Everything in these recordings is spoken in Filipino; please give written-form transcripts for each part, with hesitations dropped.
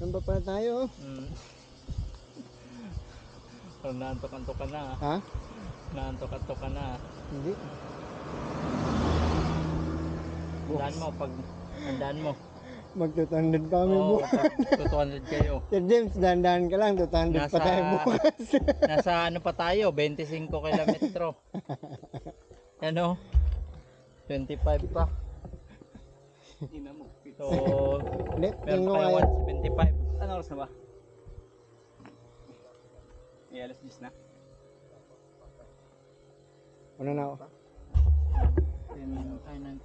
Samba pala tayo. Parang naantok-antok ka na. Ha? Naantok-antok ka na. Hindi. Tandaan mo. Magtutandad pa kami Oo, bukas. pag 200 kayo. Sir James, dahan-dahan ka lang. Tutandad pa tayo bukas. Nasa ano pa tayo? 25 kilometro. Ano? 25 pa. Ina mo. So, Hindi, meron tingin ko pa kaya. tayo 175. Ano oras na ba? May alas 10 na. Ano na ako?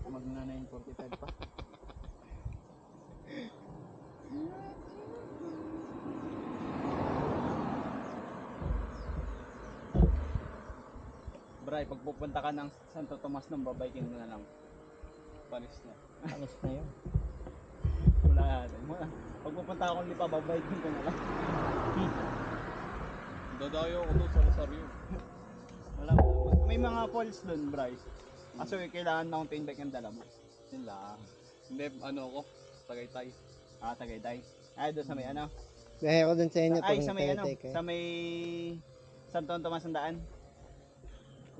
Magna 9:45 pa. Bray, pag pupunta ka ng Santo Tomas ng babaykin mo na lang. Panis na. Anis na yun. Wala natin. Pag pupunta ako lipa, babaykin ko na lang. Dadayo ako doon sa Rosario. Wala. May mga falls doon, Bray. Kaso kailangan mountain bike ang dala mo. Yun lang. Hindi, ano ako, Tagaytay. Ah, Tagaytay. Ay, doon sa may ano? Biyahe ako dun sa inyo. Ay, sa may ano? Tagaytay kayo. Sa may Santo Tomas ang daan.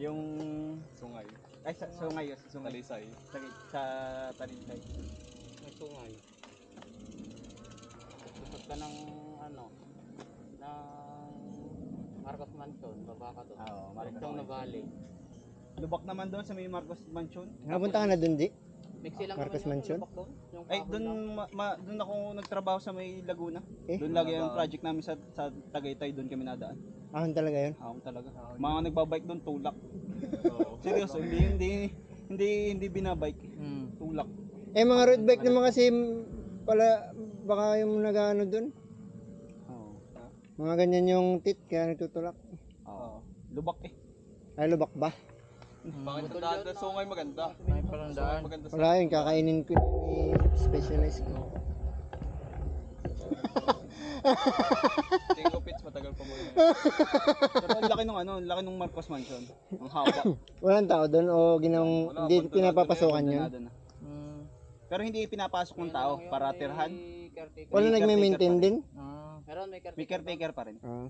Yung... Sungay. Ay, sa Sungay. Sa Sungay. Talisay. Sa Talisay. May sungay. Susot ka ng ano, ng Marcos Mansion, baba ka doon. Oo, Marcos Marcos na Mansion. Valley. Lubak naman doon sa may Marcos Mansion. Nakapunta ka na dun, Di? Mixi lang Marcos naman yun, Mansion? lubak doon. Yung Ay, kahon doon lang. doon ako nagtrabaho sa may Laguna. Eh? Doon lagi ang project namin sa Tagaytay, doon kami nadaan. Ahon talaga yun. Ako talaga. Mga nagbabike doon tulak. Oo. Seryoso, hindi binabike. Tulak. Eh, mga road bike naman kasi pala, baka yung nag-ano dun. Oo. Mga ganyan yung tit, kaya nagtutulak. Oo. Lubak eh. Ay, lubak ba? Bakit sa daan na Sungay maganda? May palang Sungay daan. maganda sa... Wala yun, kakainin ko yun, i-specialize ko. King of Pits, matagal pa mo yun. Pero ang laki nung ang laki nung Marcos Mansion. Ang haba. Walang tao dun o ginawang, Wala, hindi abandonado pinapapasukan yun? Abandonado na. Pero hindi pinapasok ng tao para tirhan. Wala May nagme-maintain caretaker din? Meron may May caretaker pa rin. Ah.